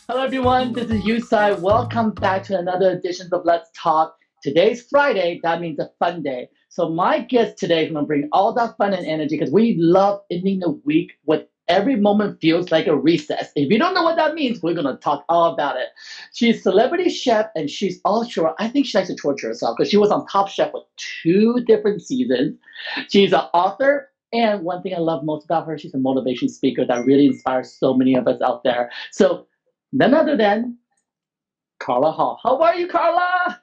Hello everyone, this is Yu Tsai. Welcome back to another edition of Let's Talk. Today's Friday, that means a fun day. So my guest today is going to bring all that fun and energy because we love ending the week with every moment feels like a recess. If you don't know what that means, we're going to talk all about it. She's a celebrity chef and she's offshore. I think she likes to torture herself because she was on Top Chef for 2 different seasons. She's an author. And one thing I love most about her, she's a motivation speaker that really inspires so many of us out there. So none other than Carla Hall. How are you, Carla?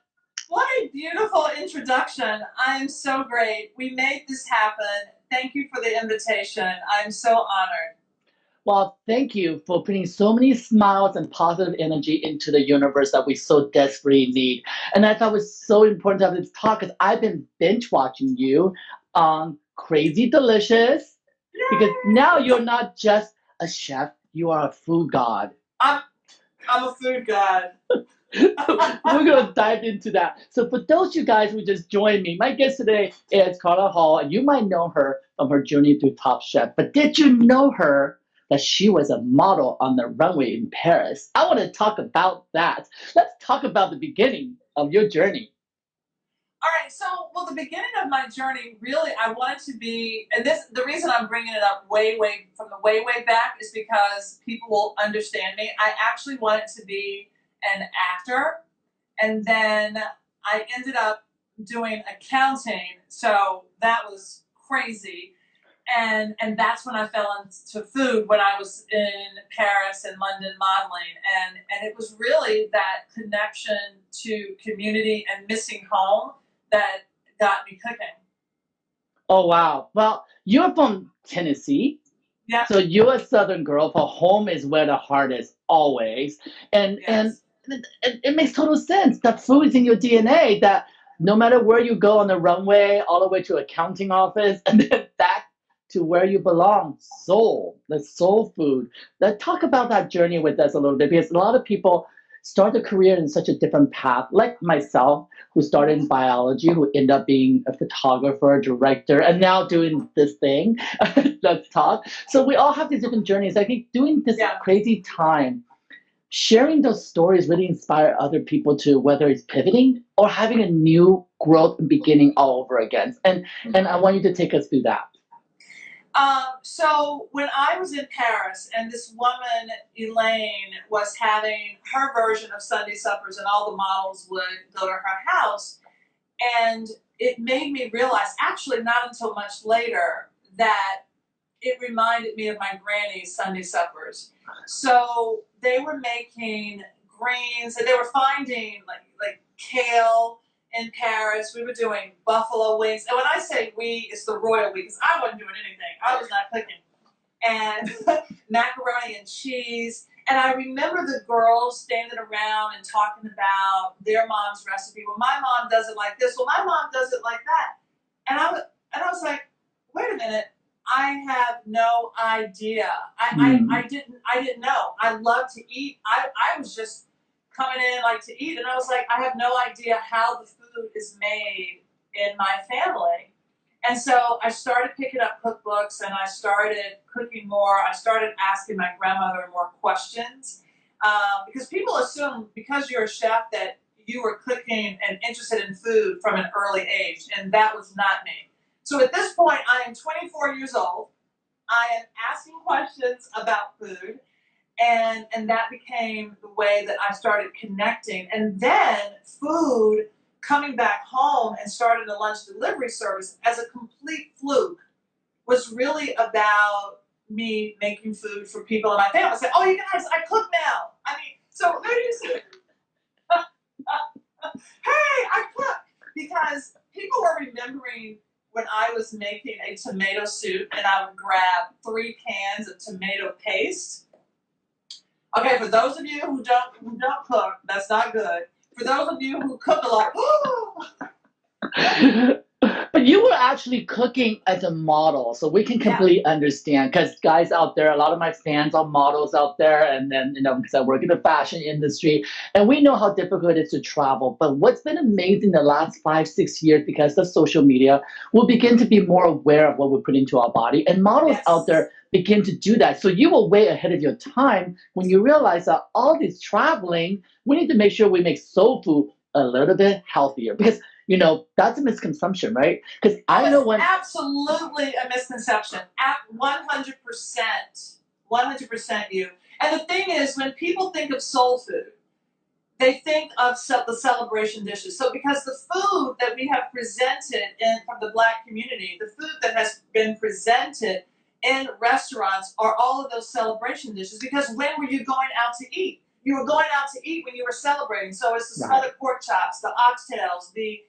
What a beautiful introduction. I'm so great. We made this happen. Thank you for the invitation. I'm so honored. Well, thank you for putting so many smiles and positive energy into the universe that we so desperately need. And I thought it was so important to have this talk because I've been binge watching you on Crazy Delicious because now you're not just a chef, you are a food god. I'm, I'm a food god. We're going to dive into that. So, for those you guys who just joined me, my guest today is Carla Hall, and you might know her from her journey through Top Chef. But did you know her that she was a model on the runway in Paris? I want to talk about that. Let's talk about the beginning of your journey. All right, the beginning of my journey, really, I wanted to be, and the reason I'm bringing it up from the way back is because people will understand me. I actually wanted to be an actor, and then I ended up doing accounting, so that was crazy. And that's when I fell into food when I was in Paris and London modeling, and it was really that connection to community and missing home that got me cooking. Oh, wow. Well, you're from Tennessee. Yeah. So you're a Southern girl, but home is where the heart is always. And Yes. it makes total sense. That food is in your DNA. That no matter where you go on the runway, all the way to accounting office, and then back to where you belong, soul, the soul food. Let's talk about that journey with us a little bit because a lot of people start a career in such a different path, like myself, who started in biology, who ended up being a photographer, a director, and now doing this thing. Let's talk. So we all have these different journeys. I think doing this Yeah. crazy time, sharing those stories really inspire other people to whether it's pivoting or having a new growth and beginning all over again. And I want you to take us through that. So when I was in Paris and this woman, Elaine, was having her version of Sunday suppers and all the models would go to her house, and it made me realize, actually not until much later, that it reminded me of my granny's Sunday suppers. So they were making greens and they were finding like kale in Paris. We were doing buffalo wings. And when I say we, it's the royal we, because I wasn't doing anything. I was not cooking. And macaroni and cheese. And I remember the girls standing around and talking about their mom's recipe. Well, my mom does it like this. Well, my mom does it like that. And I was like, wait a minute. I have no idea. I didn't know. I love to eat. I was just coming in like to eat, and I was like, I have no idea how the food is made in my family. And so I started picking up cookbooks and I started cooking more. I started asking my grandmother more questions because people assume because you're a chef that you were cooking and interested in food from an early age, and that was not me. So at this point, I am 24 years old. I am asking questions about food, and that became the way that I started connecting. And then food coming back home and starting a lunch delivery service as a complete fluke was really about me making food for people in my family. I said, oh, you guys, I cook now. I mean, so who do you say? Hey, I cook. Because people were remembering when I was making a tomato soup and I would grab 3 cans of tomato paste. Okay, for those of you who don't cook, that's not good. For those of you who cook a lot, But you were actually cooking as a model, so we can completely understand. Because guys out there, a lot of my fans are models out there, and then because I work in the fashion industry, and we know how difficult it is to travel. But what's been amazing the last 5, 6 years, because of social media, we'll begin to be more aware of what we put into our body. And models yes. out there begin to do that. So you were way ahead of your time when you realize that all this traveling, we need to make sure we make soul food a little bit healthier because that's a misconception, right? Because Oh, I know it's when absolutely a misconception. At 100%, 100% you. And the thing is, when people think of soul food, they think of the celebration dishes. So because the food that we have presented from the Black community, the food that has been presented in restaurants are all of those celebration dishes. Because when were you going out to eat? You were going out to eat when you were celebrating. So it's the right, smothered pork chops, the oxtails, the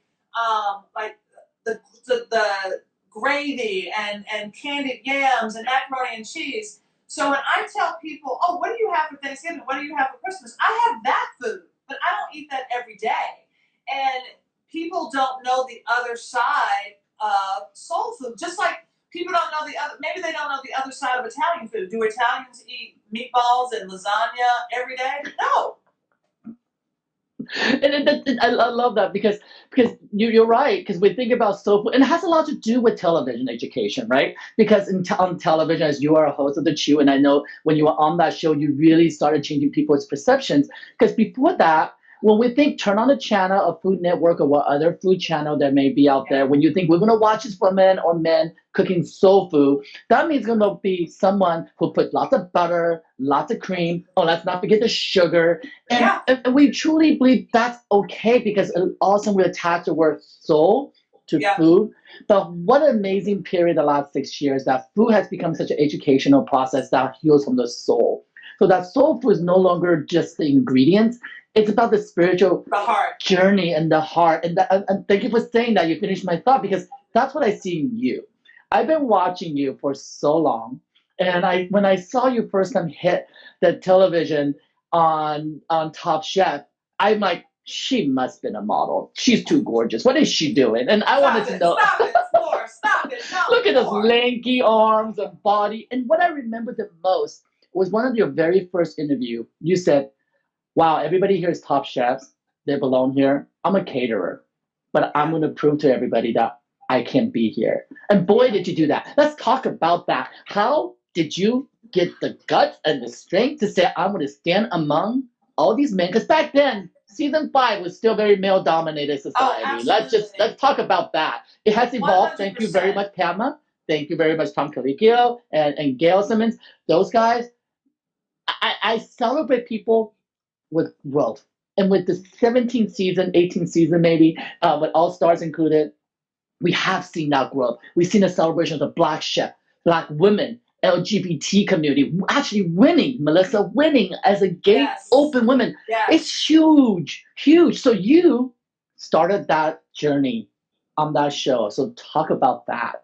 like the gravy and candied yams and macaroni and cheese. So when I tell people, "Oh, what do you have for Thanksgiving? What do you have for Christmas?" I have that food, but I don't eat that every day. And people don't know the other side of soul food. Just like people don't know the other, maybe they don't know the other side of Italian food. Do Italians eat meatballs and lasagna every day? No. I love that because you're right because we think about soul food and it has a lot to do with television education, right? Because on television, as you are a host of the Chew, and I know when you were on that show, you really started changing people's perceptions. Because before that, when we think turn on the channel, a Food Network or what other food channel there may be out there, when you think we're gonna watch this women or men cooking soul food, that means gonna be someone who put lots of butter, lots of cream. Oh, let's not forget the sugar and, Yeah. and we truly believe that's okay because also we attach the word soul to Yeah. food. But what an amazing period the last 6 years that food has become such an educational process that heals from the soul. So that soul food is no longer just the ingredients. It's about the spiritual The heart. journey and the heart. And thank you for saying that. You finished my thought because that's what I see in you. I've been watching you for so long. And when I saw you first time hit the television on Top Chef, I'm like, she must have been a model. She's too gorgeous. What is she doing? And I wanted Stop to it. know. Stop it. Floor. Stop it. No. Look at those Floor. lanky arms and body. And what I remember the most was one of your very first interview. You said, "Wow, everybody here is top chefs. They belong here. I'm a caterer, but I'm going to prove to everybody that I can be here." And boy, did you do that. Let's talk about that. How did you get the guts and the strength to say, "I'm going to stand among all these men"? Because back then, season 5 was still very male-dominated society. Let's talk about that. It has evolved. 100%. Thank you very much, Pamela. Thank you very much, Tom Colicchio and Gail Simmons. Those guys. I celebrate people with growth. And with the 17th season, 18th season, maybe, with all stars included, we have seen that growth. We've seen a celebration of the Black chef, Black women, LGBT community actually winning, Melissa winning as a gay Yes. open woman. Yes. It's huge, huge. So you started that journey on that show. So talk about that.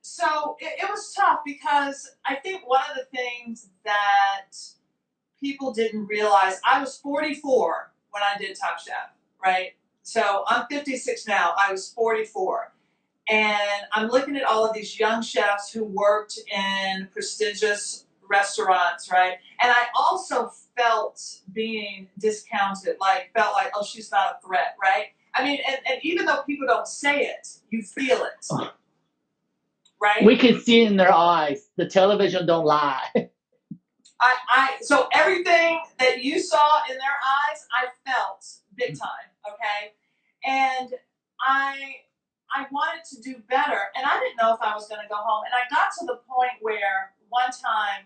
So it was tough because I think one of the things that people didn't realize, I was 44 when I did Top Chef, right? So I'm 56 now. I was 44. And I'm looking at all of these young chefs who worked in prestigious restaurants, right? And I also felt being discounted, felt like, oh, she's not a threat, right? I mean, and even though people don't say it, you feel it, right? We can see it in their eyes. The television don't lie. So everything that you saw in their eyes, I felt big time, okay? And I wanted to do better, and I didn't know if I was going to go home. And I got to the point where one time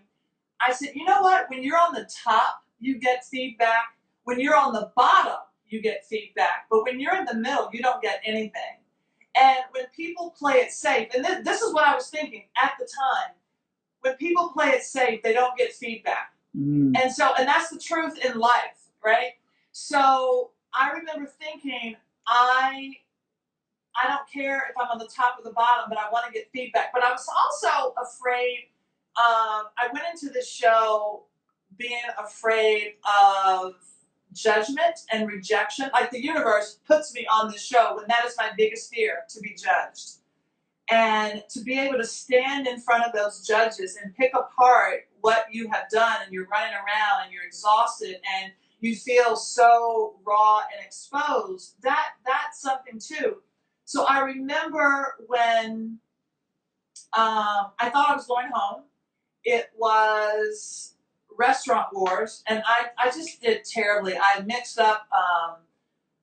I said, you know what? When you're on the top, you get feedback. When you're on the bottom, you get feedback. But when you're in the middle, you don't get anything. And when people play it safe, and this is what I was thinking at the time, when people play it safe, they don't get feedback. And that's the truth in life, right? So I remember thinking, I don't care if I'm on the top or the bottom, but I want to get feedback. But I was also afraid. I went into this show being afraid of judgment and rejection. Like the universe puts me on this show when that is my biggest fear, to be judged. And to be able to stand in front of those judges and pick apart what you have done, and you're running around and you're exhausted and you feel so raw and exposed, that's something too. So I remember when I thought I was going home. It was Restaurant Wars, and I just did terribly. I mixed up.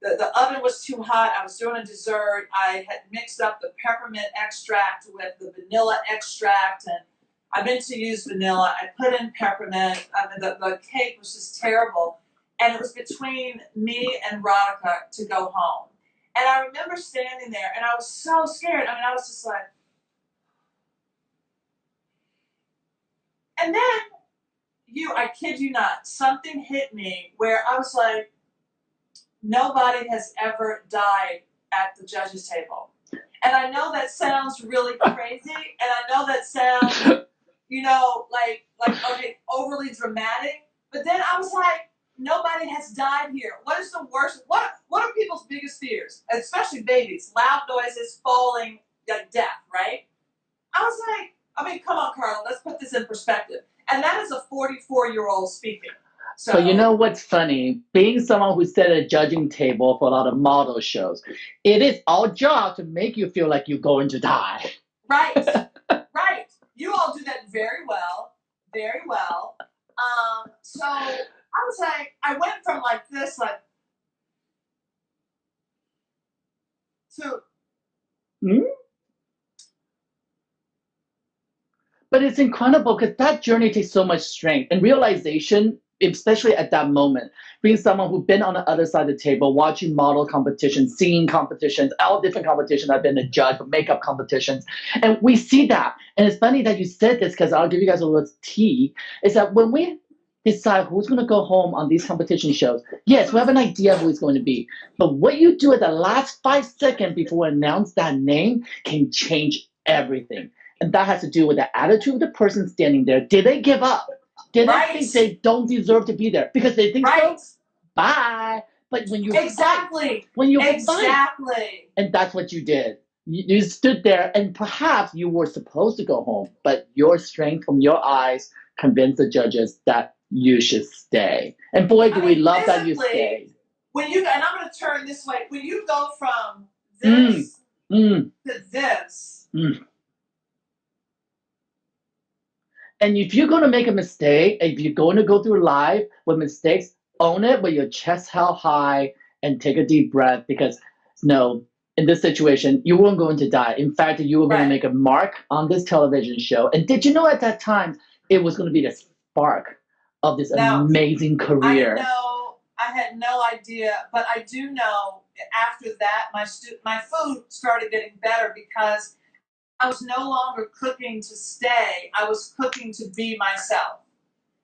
The oven was too hot. I was doing a dessert. I had mixed up the peppermint extract with the vanilla extract, and I meant to use vanilla. I put in peppermint. I mean, the cake was just terrible. And it was between me and Radhika to go home. And I remember standing there, and I was so scared. I mean, I was just like, and then I kid you not, something hit me where I was like, nobody has ever died at the judges table. And I know that sounds really crazy, and I know that sounds, okay, overly dramatic. But then I was like, nobody has died here. What is the worst? What are people's biggest fears? Especially babies, loud noises, falling, like death, right? I was like, I mean, come on, Carla, let's put this in perspective. And that is a 44-year-old speaking. So you know what's funny? Being someone who sat at a judging table for a lot of model shows, it is our job to make you feel like you're going to die. Right, right. You all do that very well, very well. So I was like, I went from like this, like, to. But it's incredible because that journey takes so much strength and realization, especially at that moment. Being someone who's been on the other side of the table, watching model competitions, singing competitions, all different competitions. I've been a judge for makeup competitions. And we see that. And it's funny that you said this because I'll give you guys a little tea. Is that when we decide who's going to go home on these competition shows, yes, we have an idea who it's going to be. But what you do at the last 5 seconds before we announce that name can change everything. And that has to do with the attitude of the person standing there. Did they give up? Did they think they don't deserve to be there? Because they think so? Bye. But when you fight, and that's what you did. You stood there, and perhaps you were supposed to go home, but your strength from your eyes convinced the judges that you should stay. And boy, do we love that you stayed. And I'm going to turn this way. When you go from this to this. And if you're going to make a mistake, if you're going to go through life with mistakes, own it with your chest held high and take a deep breath because, no, in this situation, you weren't going to die. In fact, you were going to make a mark on this television show. And did you know at that time, it was going to be the spark of this amazing career? I had no idea, but I do know after that, my food started getting better because I was no longer cooking to stay. I was cooking to be myself.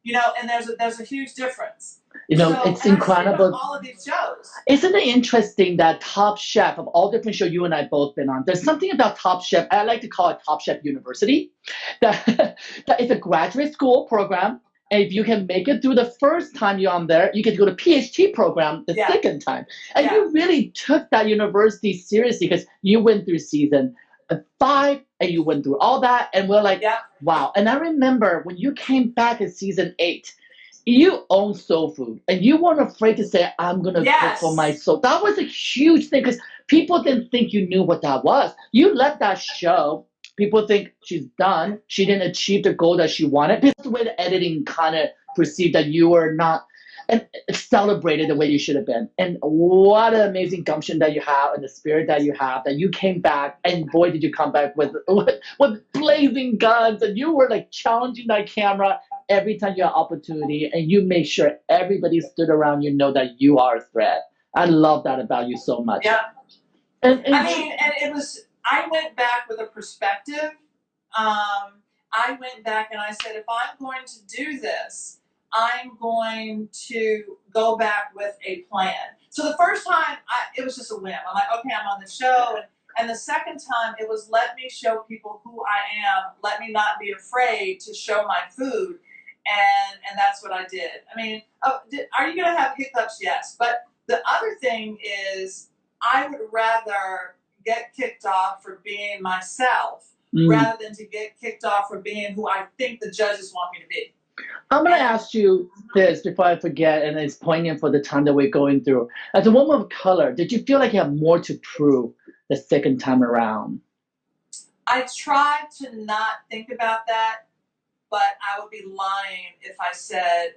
And there's a huge difference. It's incredible. All of these shows. Isn't it interesting that Top Chef of all different shows you and I both been on? There's something about Top Chef. I like to call it Top Chef University. That is a graduate school program. And if you can make it through the first time you're on there, you get to go to PhD program the second time. And you really took that university seriously because you went through season 5 and you went through all that. And we're like, wow. And I remember when you came back in season 8, you owned soul food and you weren't afraid to say, I'm going to cook for my soul. That was a huge thing because people didn't think you knew what that was. You let that show. People think she's done. She didn't achieve the goal that she wanted. Because the way the editing kind of perceived that you were not and celebrated the way you should have been. And what an amazing gumption that you have and the spirit that you have, that you came back. And boy, did you come back with blazing guns. And you were like challenging that camera every time you had opportunity. And you made sure everybody stood around you know that you are a threat. I love that about you so much. Yeah. And it was... I went back with a perspective. I went back and I said, if I'm going to do this, I'm going to go back with a plan. So the first time, it was just a whim. I'm like, okay, I'm on the show. And the second time, it was let me show people who I am. Let me not be afraid to show my food. And that's what I did. I mean, are you going to have hiccups? Yes. But the other thing is I would rather get kicked off for being myself rather than to get kicked off for being who I think the judges want me to be. I'm going to ask you this before I forget, and it's poignant for the time that we're going through. As a woman of color, did you feel like you have more to prove the second time around? I try to not think about that, but I would be lying if I said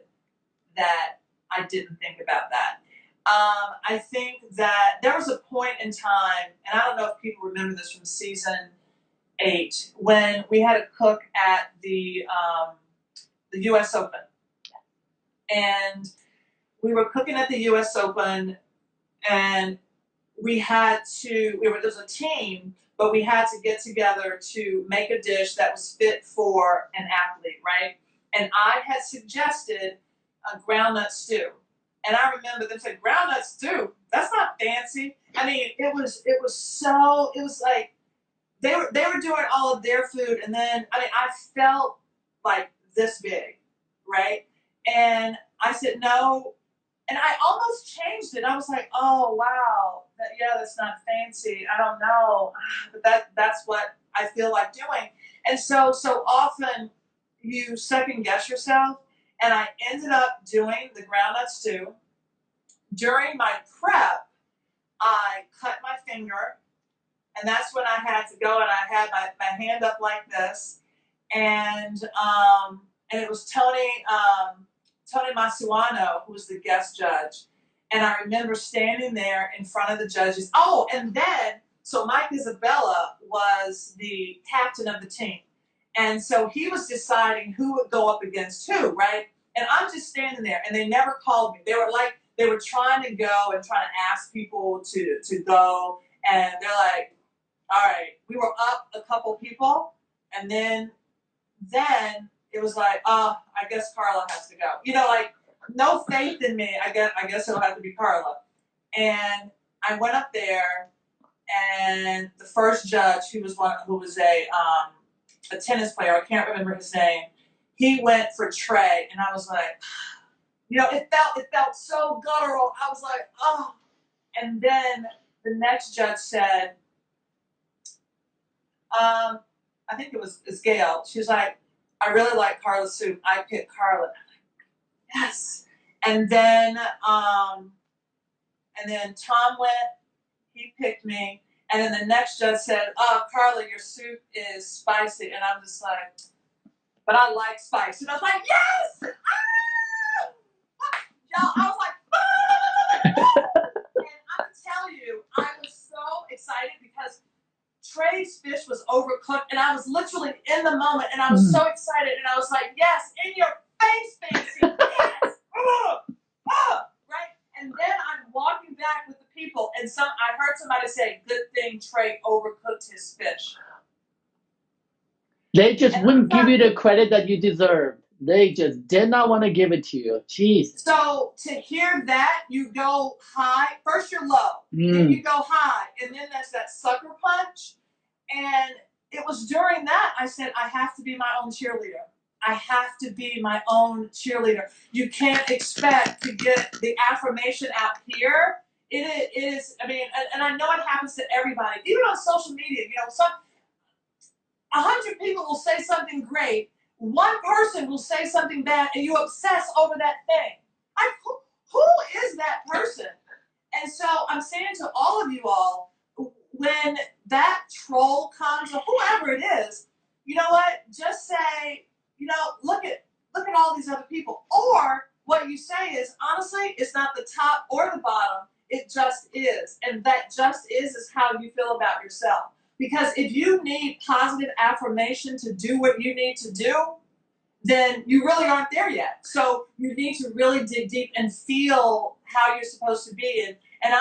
that I didn't think about that. I think that there was a point in time, and I don't know if people remember this from season 8, when we had a cook at the U.S. Open, and we were cooking at the U.S. Open, and there was a team, but we had to get together to make a dish that was fit for an athlete, right? And I had suggested a groundnut stew. And I remember them saying, groundnut stew? That's not fancy. I mean, it was like they were doing all of their food, and then I felt like this big, right? And I said no, and I almost changed it. I was like, oh wow, that's not fancy. I don't know, but that's what I feel like doing. And so often you second guess yourself, and I ended up doing the groundnut stew. During my prep, I cut my finger, and that's when I had to go, and I had my hand up like this, and it was Tony Masuano, who was the guest judge, and I remember standing there in front of the judges. Oh, and then so Mike Isabella was the captain of the team, and so he was deciding who would go up against who, right? And I'm just standing there, and they never called me. They were trying to go and trying to ask people to go, and they're like, all right, we were up a couple people, and then it was like, oh, I guess Carla has to go. Like, no faith in me. I guess it'll have to be Carla. And I went up there, and the first judge, who was a tennis player, I can't remember his name, he went for Trey, and I was like, it felt so guttural. I was like, oh. And then the next judge said, I think it's Gail. She was like, I really like Carla's soup. I picked Carla. I'm like, yes. And then Tom went. He picked me. And then the next judge said, oh, Carla, your soup is spicy. And I'm just like, but I like spice. And I was like, yes! Ah! Y'all, I was like, ah! And I'm going to tell you, I was so excited because Trey's fish was overcooked, and I was literally in the moment, and I was so excited, and I was like, yes, in your face, Fancy, yes, right? And then I'm walking back with the people, and I heard somebody say, good thing Trey overcooked his fish. They just wouldn't give you the credit that you deserved. They just did not want to give it to you. Jeez. So to hear that, you go high. First you're low, then you go high, and then there's that sucker punch. And it was during that I said, I have to be my own cheerleader. I have to be my own cheerleader. You can't expect to get the affirmation out here. It is, and I know it happens to everybody, even on social media. 100 people will say something great. One person will say something bad, and you obsess over that thing. Who is that person? And so I'm saying to all of you all, when that troll comes, or whoever it is, you know what? Just say, look at all these other people. Or what you say is, honestly, it's not the top or the bottom. It just is. And that just is how you feel about yourself. Because if you need positive affirmation to do what you need to do, then you really aren't there yet. So you need to really dig deep and feel how you're supposed to be. And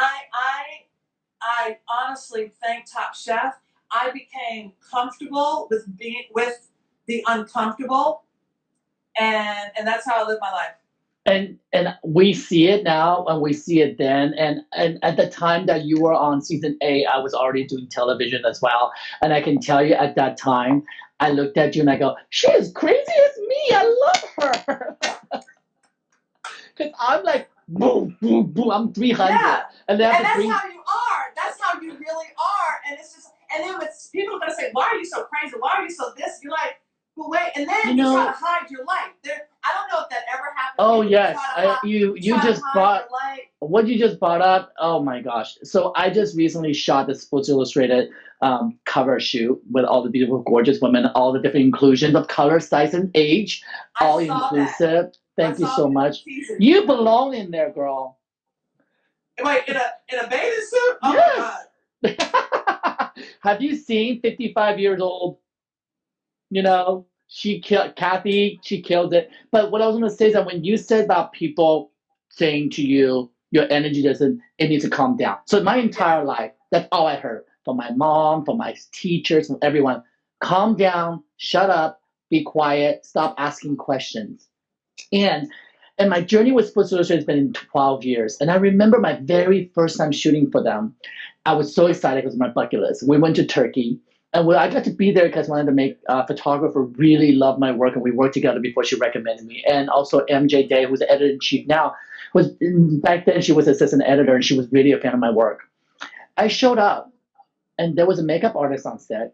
I honestly thank Top Chef. I became comfortable with the uncomfortable, and that's how I live my life. And we see it now, and we see it then. And at the time that you were on season 8, I was already doing television as well. And I can tell you, at that time, I looked at you and I go, she is crazy as me. I love her. Because I'm like, boom, boom, boom. I'm 300. Yeah. And that's how you are. That's how you really are. And it's just, and then people are going to say, why are you so crazy? Why are you so this? You're like, but wait. And then you try to hide your light. I don't know if that ever happened. Oh, yes. You just brought what you just brought up, oh my gosh. So I just recently shot the Sports Illustrated cover shoot with all the beautiful, gorgeous women, all the different inclusions of color, size, and age, I all saw that. inclusive. I Thank you saw so the much. season. You belong in there, girl. Wait, in a bathing suit? Oh Yes. my God. Have you seen 55 years old? You know, she killed Kathy, she killed it. But what I was gonna say is that when you said about people saying to you, your energy doesn't, it needs to calm down. So my entire life, that's all I heard from my mom, from my teachers, from everyone. Calm down, shut up, be quiet, stop asking questions. And and my journey with Sports Illustrated has been in 12 years. And I remember my very first time shooting for them. I was so excited because of my bucket list. We went to Turkey. And I got to be there because I wanted to make a photographer really love my work. And we worked together before she recommended me. And also MJ Day, who's the editor-in-chief now, was back then she was assistant editor and she was really a fan of my work. I showed up and there was a makeup artist on set.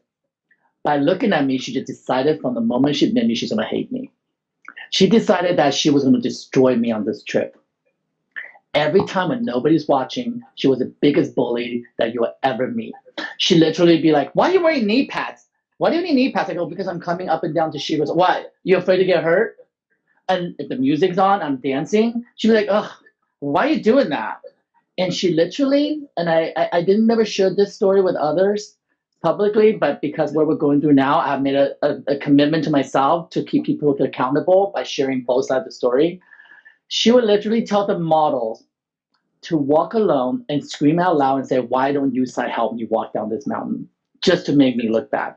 By looking at me, she just decided from the moment she met me, she's going to hate me. She decided that she was going to destroy me on this trip. Every time when nobody's watching, she was the biggest bully that you will ever meet. She literally be like, "Why are you wearing knee pads? Why do you need knee pads?" I go, "Because I'm coming up and down to." She goes, "What? You afraid to get hurt?" And if the music's on, I'm dancing. She'd be like, "Ugh, why are you doing that?" And she literally, and I didn't never share this story with others publicly, but because what we're going through now, I've made a commitment to myself to keep people accountable by sharing both sides of the story. She would literally tell the models to walk alone and scream out loud and say, "Why don't you help me walk down this mountain?" Just to make me look bad.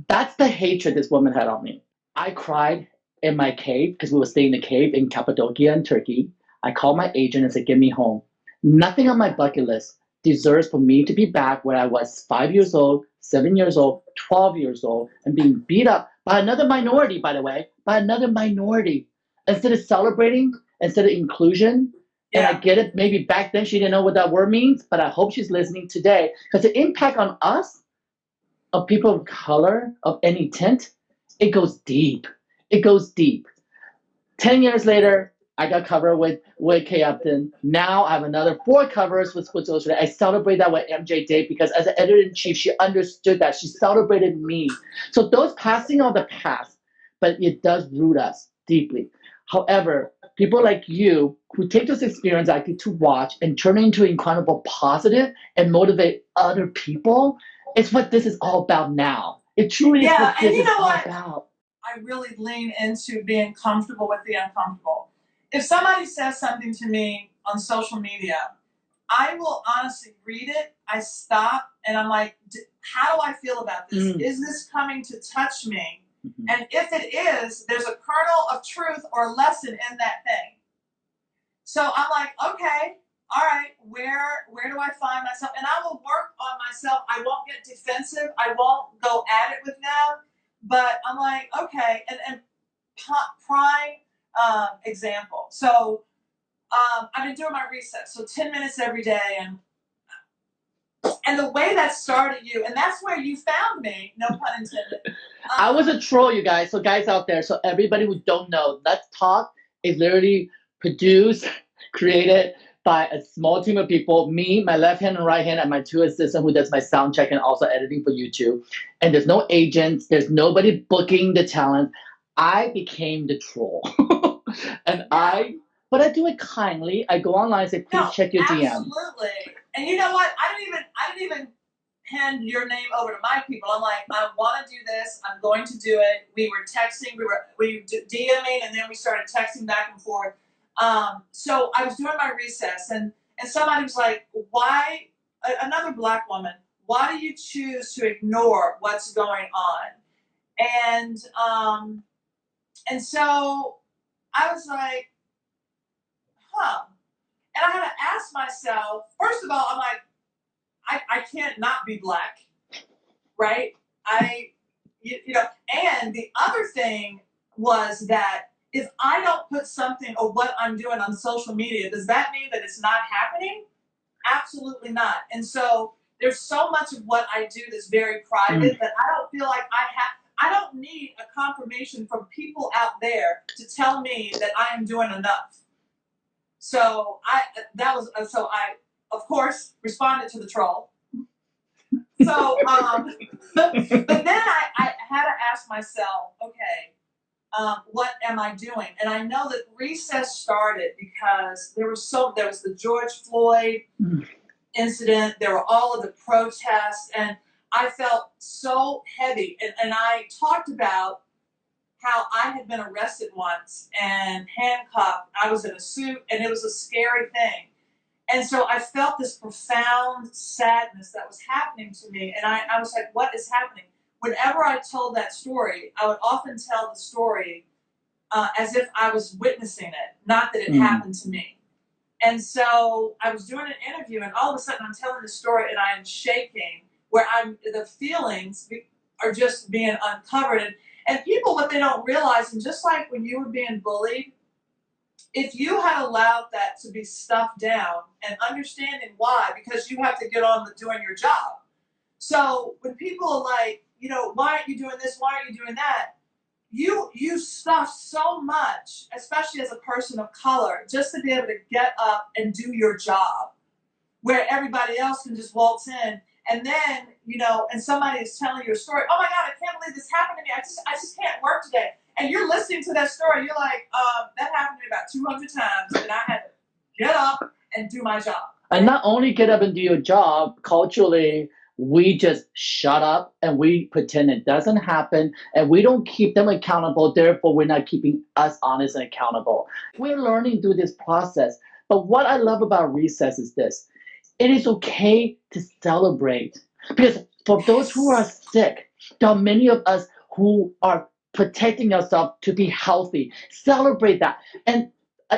That's the hatred this woman had on me. I cried in my cave because we were staying in a cave in Cappadocia in Turkey. I called my agent and said, "Get me home." Nothing on my bucket list deserves for me to be back where I was 5 years old, 7 years old, 12 years old, and being beat up by another minority, by the way, by another minority. Instead of celebrating, instead of inclusion, and I get it, maybe back then she didn't know what that word means, but I hope she's listening today because the impact on us, of people of color, of any tint, it goes deep. It goes deep. 10 years later, I got covered with Kay Upton. Now I have another 4 covers with Sports Illustrated. I celebrate that with MJ Day because as an editor-in-chief, she understood that. She celebrated me. So those passing of the past, but it does root us deeply. However, people like you who take this experience actually to watch and turn it into incredible positive and motivate other people, it's what this is all about now. It truly is what this is all about. I really lean into being comfortable with the uncomfortable. If somebody says something to me on social media, I will honestly read it. I stop and I'm like, how do I feel about this? Is this coming to touch me? And if it is, there's a kernel of truth or lesson in that thing. So I'm like, okay, all right, where do I find myself? And I will work on myself. I won't get defensive. I won't go at it with them. But I'm like, okay, and prime example. So I've been doing my reset, so 10 minutes every day, and the way that started you, and that's where you found me, no pun intended. I was a troll, you guys. So guys out there, so everybody who don't know, Let's Talk is literally produced, created by a small team of people, me, my left hand and right hand, and my 2 assistants who does my sound check and also editing for YouTube. And there's no agents, there's nobody booking the talent. I became the troll. and but I do it kindly. I go online and say, "Please check your DM." Absolutely. And you know what? I didn't even hand your name over to my people. I'm like, I want to do this. I'm going to do it. We were texting. We DMing, and then we started texting back and forth. So I was doing my recess, and somebody was like, "Why?" Another Black woman. Why do you choose to ignore what's going on? And so I was like, huh. And I had to ask myself, first of all, I'm like, I can't not be Black, right? You know, and the other thing was that if I don't put something or what I'm doing on social media, does that mean that it's not happening? Absolutely not. And so there's so much of what I do that's very private that I don't feel like I don't need a confirmation from people out there to tell me that I am doing enough. So I of course responded to the troll. So but then I had to ask myself, okay, what am I doing? And I know that recess started because there was the George Floyd incident, there were all of the protests, and I felt so heavy. And I talked about how I had been arrested once and handcuffed. I was in a suit, and it was a scary thing. And so I felt this profound sadness that was happening to me. And I was like, what is happening? Whenever I told that story, I would often tell the story as if I was witnessing it, not that it happened to me. And so I was doing an interview, and all of a sudden I'm telling the story, and I am shaking, where the feelings are just being uncovered. And people, what they don't realize, and just like when you were being bullied, if you had allowed that to be stuffed down and understanding why, because you have to get on with doing your job. So when people are like, why aren't you doing this? Why aren't you doing that? You stuff so much, especially as a person of color, just to be able to get up and do your job, where everybody else can just waltz in, and then and somebody is telling you a story. Oh my God, I can't believe this happened to me. I just can't work today. And you're listening to that story. You're like, that happened to me about 200 times, and I had to get up and do my job. And not only get up and do your job, culturally, we just shut up and we pretend it doesn't happen and we don't keep them accountable. Therefore, we're not keeping us honest and accountable. We're learning through this process. But what I love about recess is this: it is okay to celebrate. Because for those who are sick, there are many of us who are protecting ourselves to be healthy. Celebrate that. And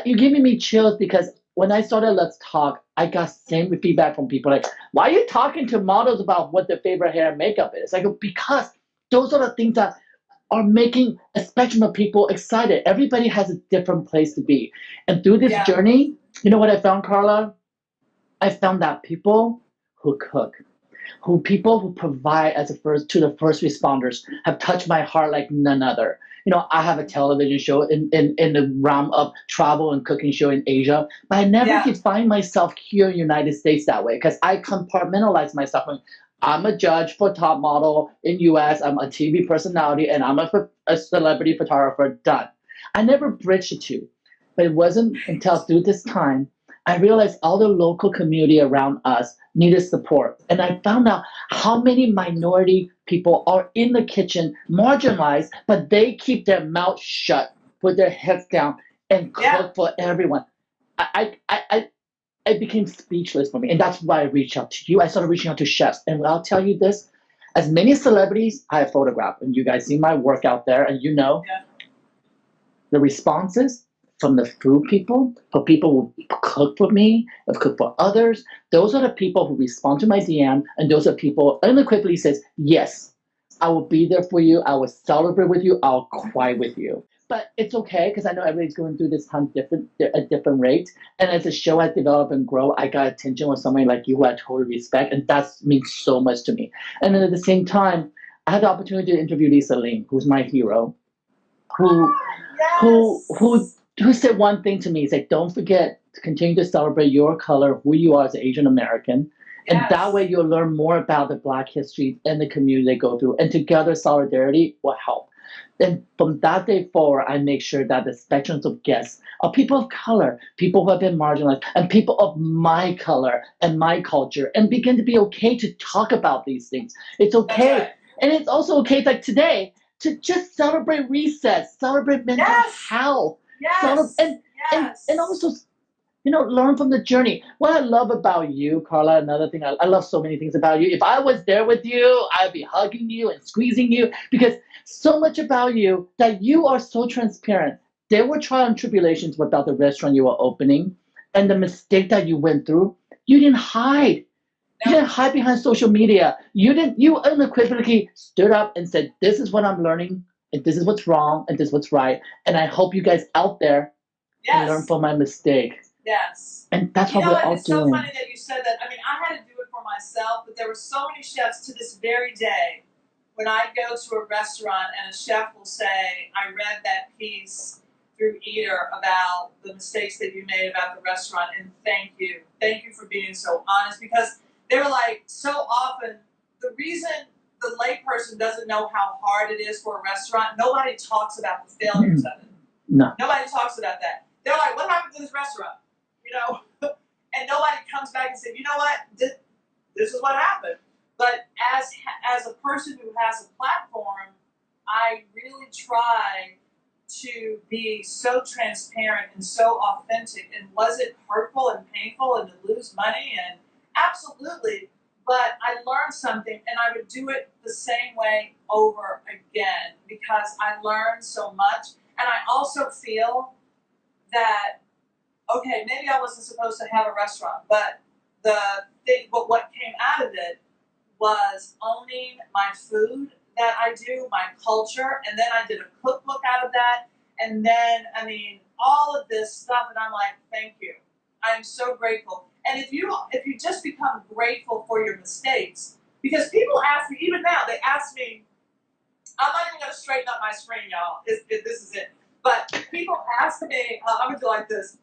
you're giving me chills because when I started Let's Talk, I got same feedback from people like, why are you talking to models about what their favorite hair and makeup is? Like, because those are the things that are making a spectrum of people excited. Everybody has a different place to be. And through this journey, you know what I found, Carla? I found that people who cook, people who provide as a first to the first responders have touched my heart like none other. I have a television show in the realm of travel and cooking show in Asia, but I never define myself here in the United States that way because I compartmentalize myself. I'm a judge for top model in US, I'm a TV personality, and I'm a celebrity photographer, done. I never bridged the two, but it wasn't until through this time I realized all the local community around us needed support. And I found out how many minority people are in the kitchen, marginalized, but they keep their mouths shut, put their heads down, and cook for everyone. I became speechless for me. And that's why I reached out to you. I started reaching out to chefs. And I'll tell you this, as many celebrities I have photographed, and you guys see my work out there, and the responses from the food people, for people who cook for me, who cook for others, those are the people who respond to my DM, and those are people unequivocally says, yes, I will be there for you, I will celebrate with you, I'll cry with you. But it's okay because I know everybody's going through this time at different rates. And as the show has developed and grow, I got attention with somebody like you who I totally respect, and that means so much to me. And then at the same time, I had the opportunity to interview Lisa Ling, who's my hero, who said one thing to me. He's like, don't forget to continue to celebrate your color, who you are as an Asian American. And that way you'll learn more about the Black history and the community they go through. And together, solidarity will help. And from that day forward, I make sure that the spectrums of guests are people of color, people who have been marginalized, and people of my color and my culture, and begin to be okay to talk about these things. It's okay. Right. And it's also okay, like today, to just celebrate recess, celebrate mental health. And also, learn from the journey. What I love about you, Carla, another thing, I love so many things about you. If I was there with you, I'd be hugging you and squeezing you because so much about you that you are so transparent. There were trials and tribulations about the restaurant you were opening and the mistake that you went through. You didn't hide. You didn't hide behind social media. You unequivocally stood up and said, this is what I'm learning, and this is what's wrong, and this is what's right. And I hope you guys out there can learn from my mistake. Yes. And that's what we're all doing. It's so funny that you said that. I mean, I had to do it for myself, but there were so many chefs to this very day. When I go to a restaurant and a chef will say, I read that piece through eater about the mistakes that you made about the restaurant, and thank you. Thank you for being so honest, because they were like, so often, the reason the layperson doesn't know how hard it is for a restaurant, nobody talks about the failures of it. No. Nobody talks about that. They're like, what happened to this restaurant? You know? And nobody comes back and says, you know what? This is what happened. But as a person who has a platform, I really try to be so transparent and so authentic. And was it hurtful and painful and to lose money? And absolutely. But I learned something, and I would do it the same way over again because I learned so much. And I also feel that, okay, maybe I wasn't supposed to have a restaurant, but what came out of it was owning my food that I do, my culture, and then I did a cookbook out of that, and then, I mean, all of this stuff, and I'm like, thank you. I'm so grateful. And if you just become grateful for your mistakes, because people ask me, even now, they ask me, I'm not even going to straighten up my screen, y'all. This is it. But people ask me, I'm going to do like this.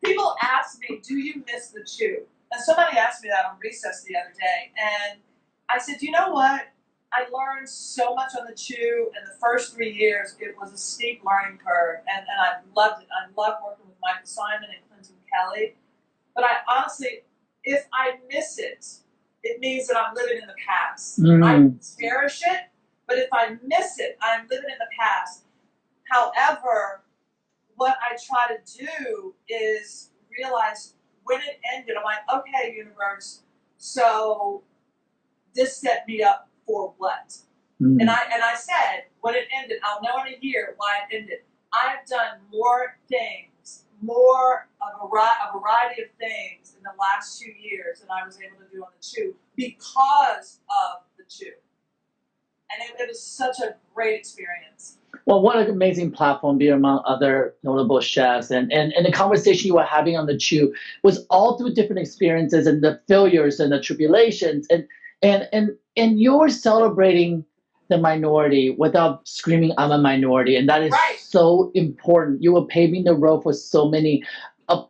People ask me, do you miss the chew? And somebody asked me that on recess the other day. And I said, you know what? I learned so much on the chew. In the first 3 years, it was a steep learning curve. And I loved it. I loved working with Michael Simon and Clinton Kelly. But I honestly, if I miss it, it means that I'm living in the past. I cherish it, but if I miss it, I'm living in the past. However, what I try to do is realize when it ended, I'm like, okay, universe, so this set me up for what? And I said, when it ended, I'll know in a year why it ended. I've done more things, a variety of things in the last 2 years than I was able to do on the chew because of the chew. And it was such a great experience. Well, what an amazing platform, being among other notable chefs. And the conversation you were having on the chew was all through different experiences and the failures and the tribulations. And you're celebrating the minority without screaming, I'm a minority. And that is right. So important. You were paving the road for so many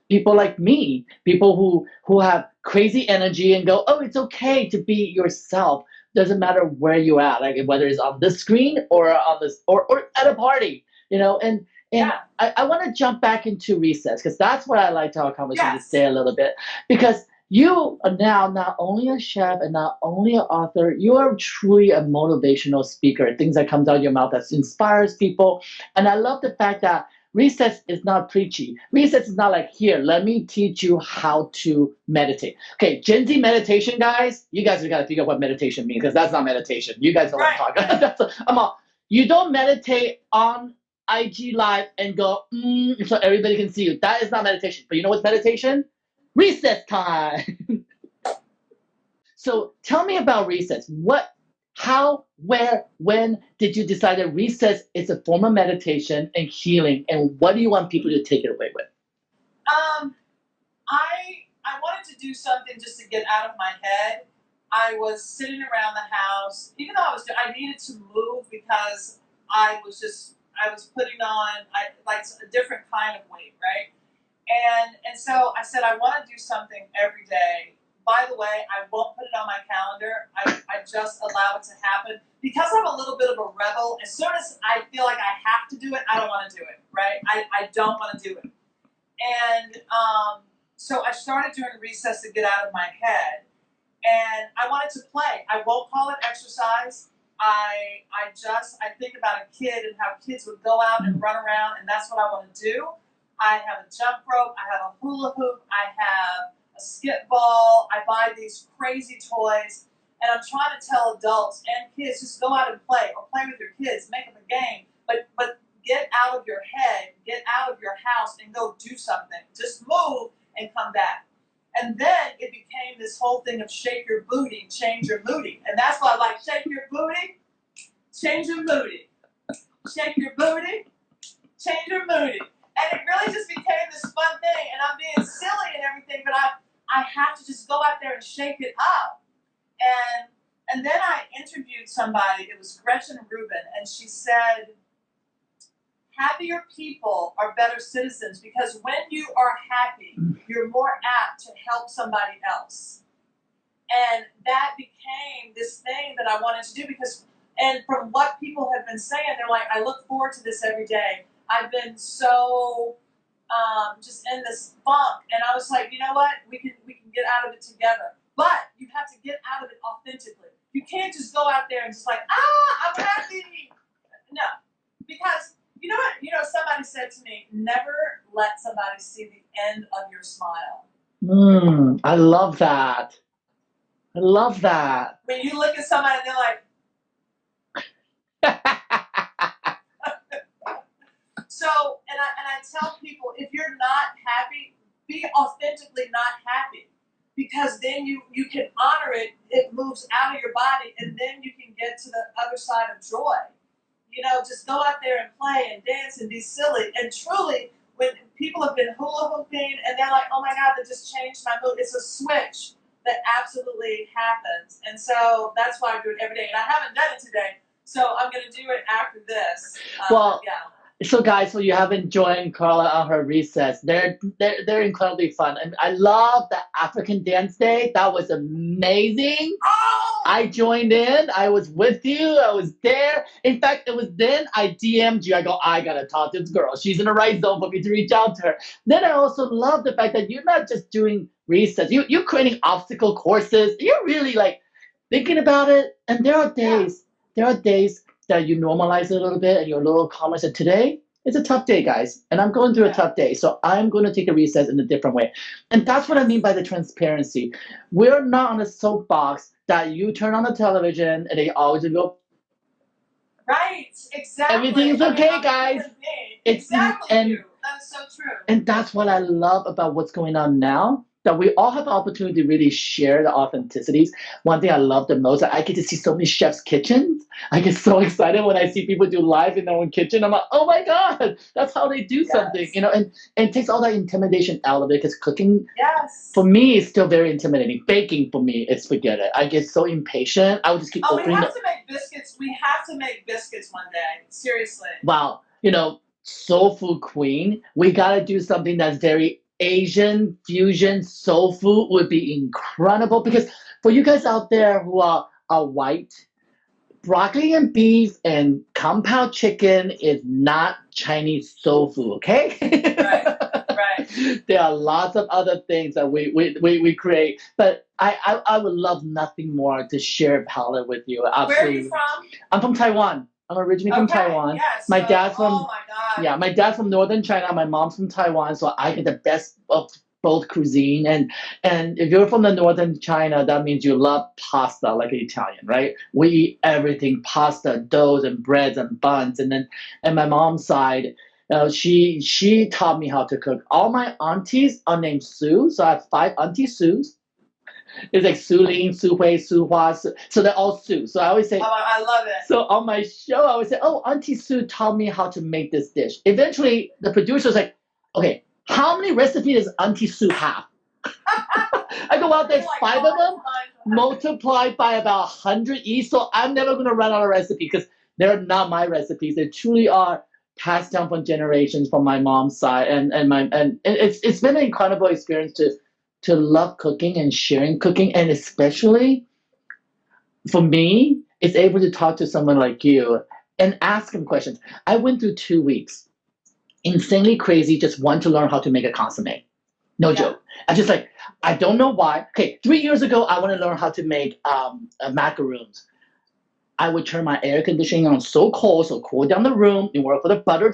people like me, people who have crazy energy and go, oh, it's okay to be yourself. Doesn't matter where you're at, like whether it's on the screen or on this or at a party, and Yeah. I want to jump back into recess because that's what I like to have a conversation Yes. today a little bit, because you are now not only a chef and not only an author, you are truly a motivational speaker. Things that comes out of your mouth that inspires people, and I love the fact that recess is not preachy. Recess is not like, here, let me teach you how to meditate. Okay, Gen Z meditation, guys, you guys have got to figure out what meditation means because that's not meditation. You guys don't want to talk. I'm all, you don't meditate on IG Live and go, so everybody can see you. That is not meditation. But you know what's meditation? Recess time. So tell me about recess. How, where, when did you decide that recess is a form of meditation and healing, and what do you want people to take it away with? I wanted to do something just to get out of my head. I was sitting around the house, even though I needed to move because I was putting on like a different kind of weight, right? And so I said I want to do something every day. By the way, I won't put it on my calendar. I just allow it to happen. Because I'm a little bit of a rebel, as soon as I feel like I have to do it, I don't want to do it, right? I don't want to do it. And so I started doing recess to get out of my head. And I wanted to play. I won't call it exercise. I think about a kid and how kids would go out and run around, and that's what I want to do. I have a jump rope, I have a hula hoop, I have a skip ball, I buy these crazy toys, and I'm trying to tell adults and kids, just go out and play, or play with your kids, make them a game, but get out of your head, get out of your house, and go do something. Just move and come back. And then it became this whole thing of shake your booty, change your moody. And that's why I like shake your booty, change your moody. Shake your booty, change your moody. And it really just became this fun thing. And I'm being silly and everything, but I have to just go out there and shake it up. And then I interviewed somebody, it was Gretchen Rubin, and she said, happier people are better citizens, because when you are happy, you're more apt to help somebody else. And that became this thing that I wanted to do because, and from what people have been saying, they're like, I look forward to this every day. I've been so just in this funk, and I was like, you know what? We can get out of it together. But you have to get out of it authentically. You can't just go out there and just like, I'm happy. No, because you know what? You know, somebody said to me, never let somebody see the end of your smile. I love that. I love that. When you look at somebody and they're like, so, and I tell people, if you're not happy, be authentically not happy, because then you can honor it. It moves out of your body, and then you can get to the other side of joy. You know, just go out there and play and dance and be silly. And truly, when people have been hula hooping and they're like, oh my God, that just changed my mood. It's a switch that absolutely happens. And so that's why I do it every day. And I haven't done it today, so I'm going to do it after this. Well, yeah. So guys, so you haven't joined Carla on her recess. They're incredibly fun. And I love the African Dance Day. That was amazing. Oh! I joined in. I was with you. I was there. In fact, it was then I DM'd you. I go, I gotta talk to this girl. She's in the right zone for me to reach out to her. Then I also love the fact that you're not just doing recess. You're creating obstacle courses. You're really like thinking about it. And there are days that you normalize it a little bit and you're a little calmer. So today it's a tough day, guys, and I'm going through a tough day. So I'm going to take a recess in a different way. And that's what I mean by the transparency. We're not on a soapbox that you turn on the television and they always go, right, exactly. Everything's okay, guys. It's exactly. And that's so true. And that's what I love about what's going on now, that we all have the opportunity to really share the authenticities. One thing I love the most, I get to see so many chefs' kitchens. I get so excited when I see people do live in their own kitchen. I'm like, oh my God, that's how they do something, you know, and it takes all that intimidation out of it, because cooking, for me, is still very intimidating. Baking, for me, is forget it. I get so impatient. I would just keep opening we have to make biscuits. We have to make biscuits one day. Seriously. Wow. You know, soul food queen, we got to do something that's very Asian fusion. Soul food would be incredible, because for you guys out there who are white, broccoli and beef and compound chicken is not Chinese soul food, okay? Right. There are lots of other things that we create, but I would love nothing more to share a palette with you. Absolutely. Where are you from? I'm from Taiwan. I'm originally from Taiwan. Yes. My dad's from oh my God. Yeah, my dad's from northern China. My mom's from Taiwan, so I get the best of both cuisine. And if you're from the northern China, that means you love pasta like an Italian, right? We eat everything: pasta, doughs, and breads and buns. And my mom's side, she taught me how to cook. All my aunties are named Sue, so I have 5 auntie Sues. It's like Su Ling, Su Hui, Su Hua, so they're all Sue. So I always say, I love it. So on my show, I always say, oh, Auntie Sue taught me how to make this dish. Eventually, the producer's like, okay, how many recipes does Auntie Sue have? I go, well, there's 5 of them, multiplied by about 100 each, so I'm never going to run out of recipes, because they're not my recipes. They truly are passed down from generations from my mom's side, and it's been an incredible experience to love cooking and sharing cooking, and especially for me, it's able to talk to someone like you and ask him questions. I went through 2 weeks, insanely crazy, just want to learn how to make a consomme. No joke. I just like, I don't know why. Okay, 3 years ago, I want to learn how to make macaroons. I would turn my air conditioning on so cool down the room, and work for the butter.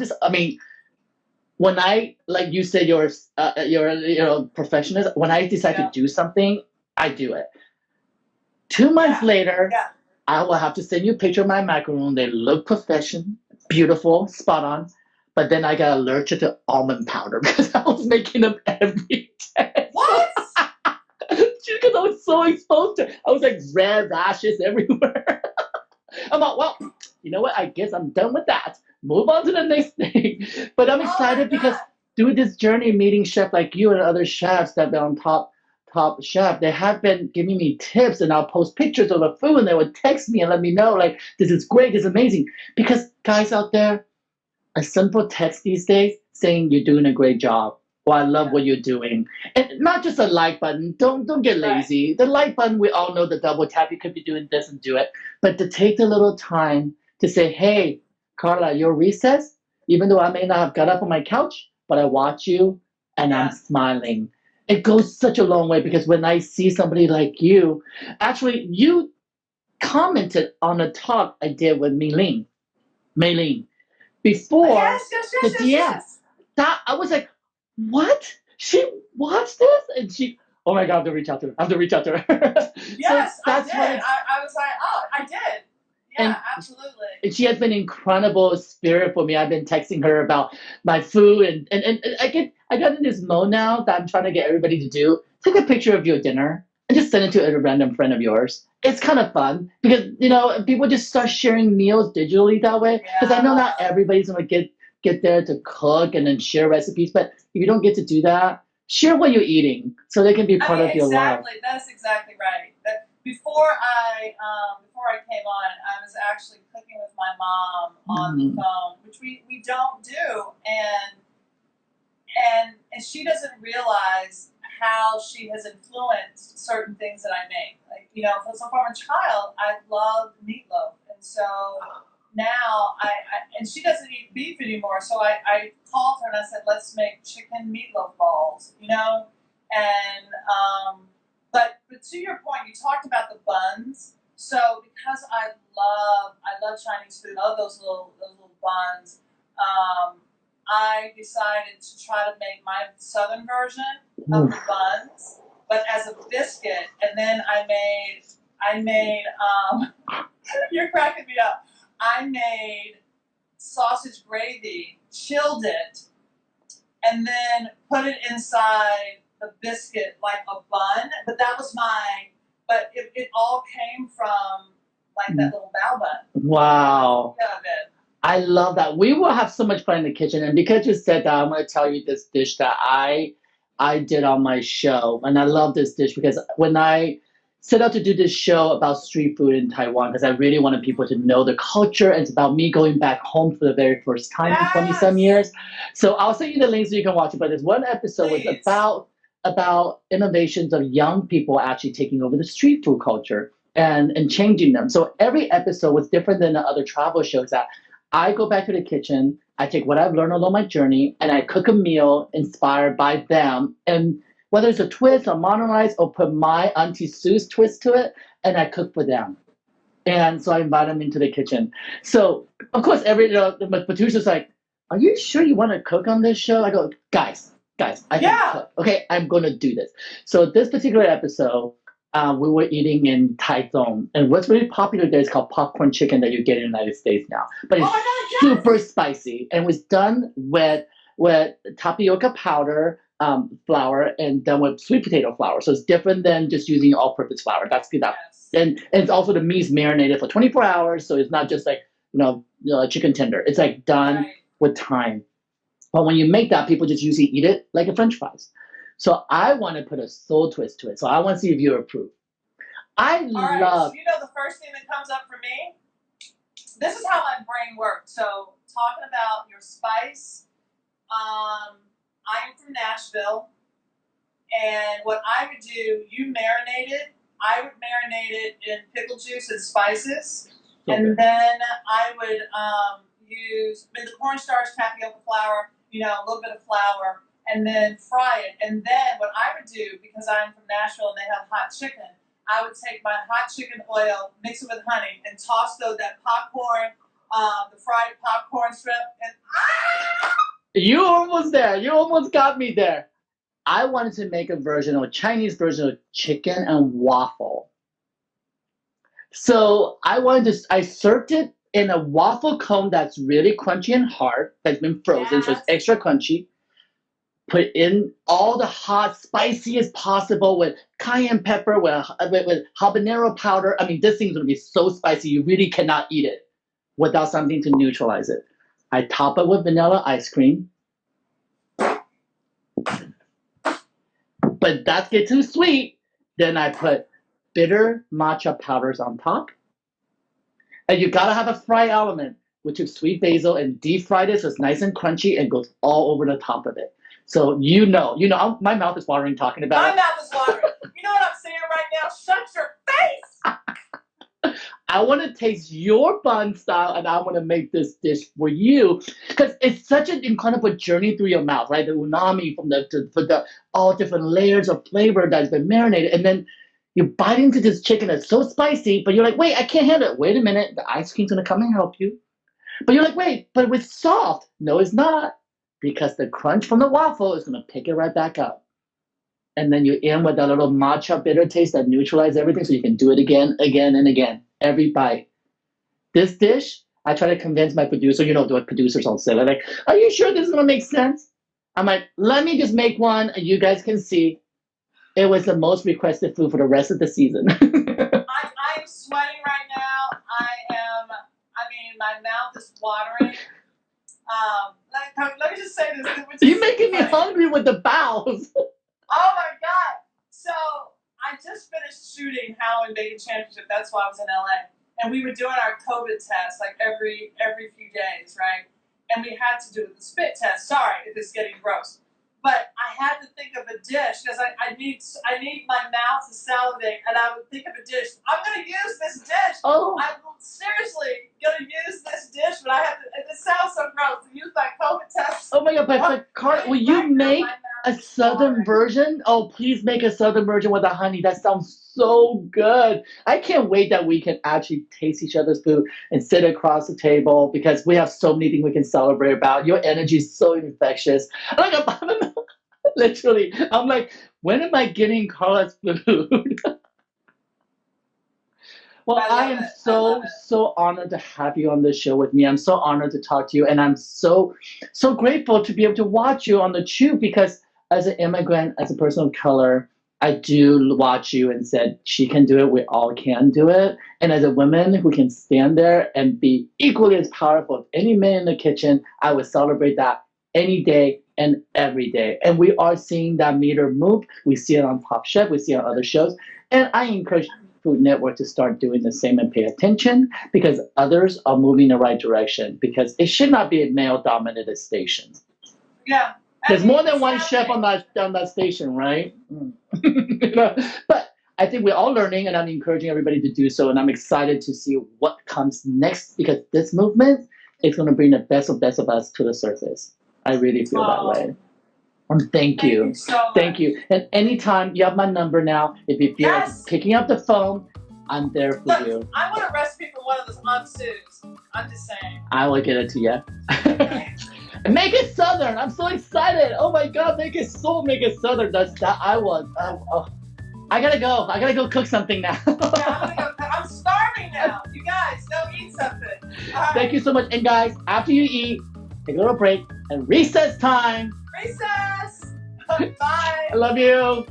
When I, like you said, you're a perfectionist. When I decide to do something, I do it. 2 months later, I will have to send you a picture of my macaroon. They look professional, beautiful, spot on. But then I got allergic to almond powder because I was making them every day. What? Because I was so exposed to it. I was like red rashes everywhere. I'm like, well, you know what? I guess I'm done with that. Move on to the next thing. But I'm excited because through this journey, meeting chefs like you and other chefs that have been on top chef, they have been giving me tips, and I'll post pictures of the food, and they would text me and let me know, like, this is great, this is amazing. Because guys out there, a simple text these days saying you're doing a great job. Or I love Yeah. what you're doing. And not just a like button. Don't get Right. lazy. The like button, we all know the double tap, you could be doing this and do it. But to take the little time to say, hey, Carla, your recess, even though I may not have got up on my couch, but I watch you and I'm Yeah. smiling. It goes such a long way because when I see somebody like you, actually, you commented on a talk I did with Maylene, before Yes, yes, the yes, yes, DM. yes. That I was like, what? She watched this and she, oh my god, I have to reach out to her. I have to reach out to her. So Yes, I that's did. what it's, I was like, oh, I did. Yeah, and absolutely. she has been incredible spirit for me. I've been texting her about my food and I got in this mode now that I'm trying to get everybody to do. Take a picture of your dinner and just send it to a random friend of yours. It's kind of fun because people just start sharing meals digitally that way. Because I know not Yeah. everybody's gonna get there to cook and then share recipes, but if you don't get to do that, share what you're eating so they can be I part mean, of your life. exactly. That's exactly right. Before I came on, I was actually cooking with my mom on the Mm. phone, which we don't do, and she doesn't realize how she has influenced certain things that I make. Like, so from a child, I loved meatloaf, and so now and she doesn't eat beef anymore. So I called her and I said, let's make chicken meatloaf balls, and but to your point, you talked about the buns. So because I love Chinese food, I love those little buns. I decided to try to make my southern version of the buns, but as a biscuit, and then I made you're cracking me up. I made sausage gravy, chilled it, and then put it inside the biscuit like a bun. But it all came from like that little bao bun. Wow. Yeah, I did. I love that. We will have so much fun in the kitchen. And because you said that, I'm going to tell you this dish that I did on my show. And I love this dish because when I set out to do this show about street food in Taiwan, because I really wanted people to know the culture, and it's about me going back home for the very first time in 20 some Yes, years. So I'll send you the link so you can watch it. But this one episode was please. about innovations of young people actually taking over the street food culture and changing them. So every episode was different than the other travel shows that I go back to the kitchen, I take what I've learned along my journey, and I cook a meal inspired by them. And whether it's a twist or modernize or put my Auntie Sue's twist to it, and I cook for them. And so I invite them into the kitchen. So of course, my producer's like, "Are you sure you want to cook on this show?" I go, guys, I can Yeah. cook. Okay, I'm gonna do this. So this particular episode, we were eating in Taichung, and what's really popular there is called popcorn chicken that you get in the United States now. But Oh it's my God, yes. super spicy, and it was done with tapioca powder, flour, and done with sweet potato flour. So it's different than just using all-purpose flour. That's that. Yes. And it's also the meat's marinated for 24 hours, so it's not just like chicken tender. It's like done Right. with time. But when you make that, people just usually eat it like a French fries. So I want to put a soul twist to it. So I want to see if you approve. I All right. love. So the first thing that comes up for me. This is how my brain works. So talking about your spice. I'm from Nashville, and what I would do, you marinate it. I would marinate it in pickle juice and spices, and then I would use the cornstarch, tapioca flour, a little bit of flour, and then fry it. And then what I would do, because I'm from Nashville and they have hot chicken, I would take my hot chicken oil, mix it with honey, and toss that popcorn, the fried popcorn strip, and You almost there. You almost got me there. I wanted to make a Chinese version of chicken and waffle. So I served it in a waffle cone that's really crunchy and hard, that's been frozen, so it's yes. extra crunchy. Put in all the hot, spiciest possible with cayenne pepper, with habanero powder. I mean, this thing's gonna be so spicy, you really cannot eat it without something to neutralize it. I top it with vanilla ice cream. But that gets too sweet. Then I put bitter matcha powders on top. And you gotta have a fry element. we took sweet basil and deep fried it so it's nice and crunchy and goes all over the top of it. So my mouth is watering talking about My it. mouth is watering. You know what I'm saying right now? Shut your face! I want to taste your bun style, and I want to make this dish for you because it's such an incredible journey through your mouth, right? The umami from the all different layers of flavor that's been marinated, and then you bite into this chicken that's so spicy, but you're like, wait, I can't handle it. Wait a minute, the ice cream's gonna come and help you. But you're like, wait, but it's soft. No, it's not, because the crunch from the waffle is gonna pick it right back up. And then you end with that little matcha bitter taste that neutralizes everything, so you can do it again, again, and again, every bite. This dish, I try to convince my producer, what producers all say. They're like, are you sure this is gonna make sense? I'm like, let me just make one and you guys can see. It was the most requested food for the rest of the season. I am sweating right now. My mouth is watering. Let me just say this. You're making me hungry with the bowels. Oh my God. So I just finished shooting Halloween Baking Championship. That's why I was in LA. And we were doing our COVID test like every few days, right? And we had to do the spit test. Sorry if it's getting gross. But I had to think of a dish because I need my mouth to salivate, and I would think of a dish. I'm gonna use this dish. Oh. I'm seriously gonna use this dish, but I have to. It sounds so gross to use my COVID test. Oh my God! But Carla, will you make a southern version? Oh, please make a southern version with the honey. That sounds so good. I can't wait that we can actually taste each other's food and sit across the table because we have so many things we can celebrate about. Your energy is so infectious. Literally, I'm like, when am I getting Carla's food? Well, I am so honored to have you on the show with me. I'm so honored to talk to you, and I'm so grateful to be able to watch you on the tube because as an immigrant, as a person of color, I do watch you and said, she can do it, we all can do it. And as a woman who can stand there and be equally as powerful as any man in the kitchen, I would celebrate that any day and every day. And we are seeing that meter move. We see it on Top Chef, we see it on other shows. And I encourage Food Network to start doing the same and pay attention because others are moving in the right direction because it should not be a male-dominated station. Yeah. There's more than one chef on that station, right? But I think we're all learning, and I'm encouraging everybody to do so. And I'm excited to see what comes next because this movement is going to bring the best of us to the surface. I really feel that way. Thank you. So much. Thank you. And anytime, you have my number now. If you feel like picking up the phone, I'm there for you. I want a recipe for one of those Aunt Sue's. I'm just saying. I will get it to you. And make it Southern. I'm so excited. Oh my God, make it Southern. That's that I want. I gotta go. I gotta go cook something now. Yeah, I'm starving now. You guys, go eat something. Right. Thank you so much. And guys, after you eat, take a little break and recess time. Recess. Bye. I love you.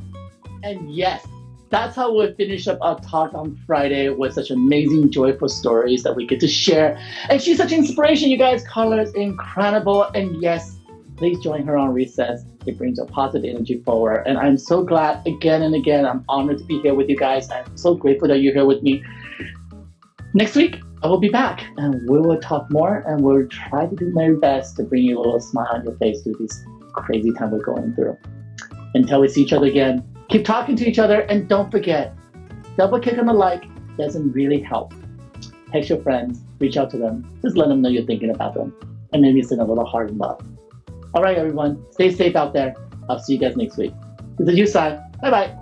And yes, that's how we'll finish up our talk on Friday with such amazing, joyful stories that we get to share. And she's such inspiration, you guys. Carla is incredible. And yes, please join her on Recess. It brings a positive energy forward. And I'm so glad again and again. I'm honored to be here with you guys. I'm so grateful that you're here with me. Next week, I will be back and we will talk more and we'll try to do my best to bring you a little smile on your face through this crazy time we're going through. Until we see each other again, keep talking to each other and don't forget, double click on the like doesn't really help. Text your friends, reach out to them, just let them know you're thinking about them and maybe send a little heart and love. All right, everyone, stay safe out there. I'll see you guys next week. This is Yu Tsai. Bye-bye.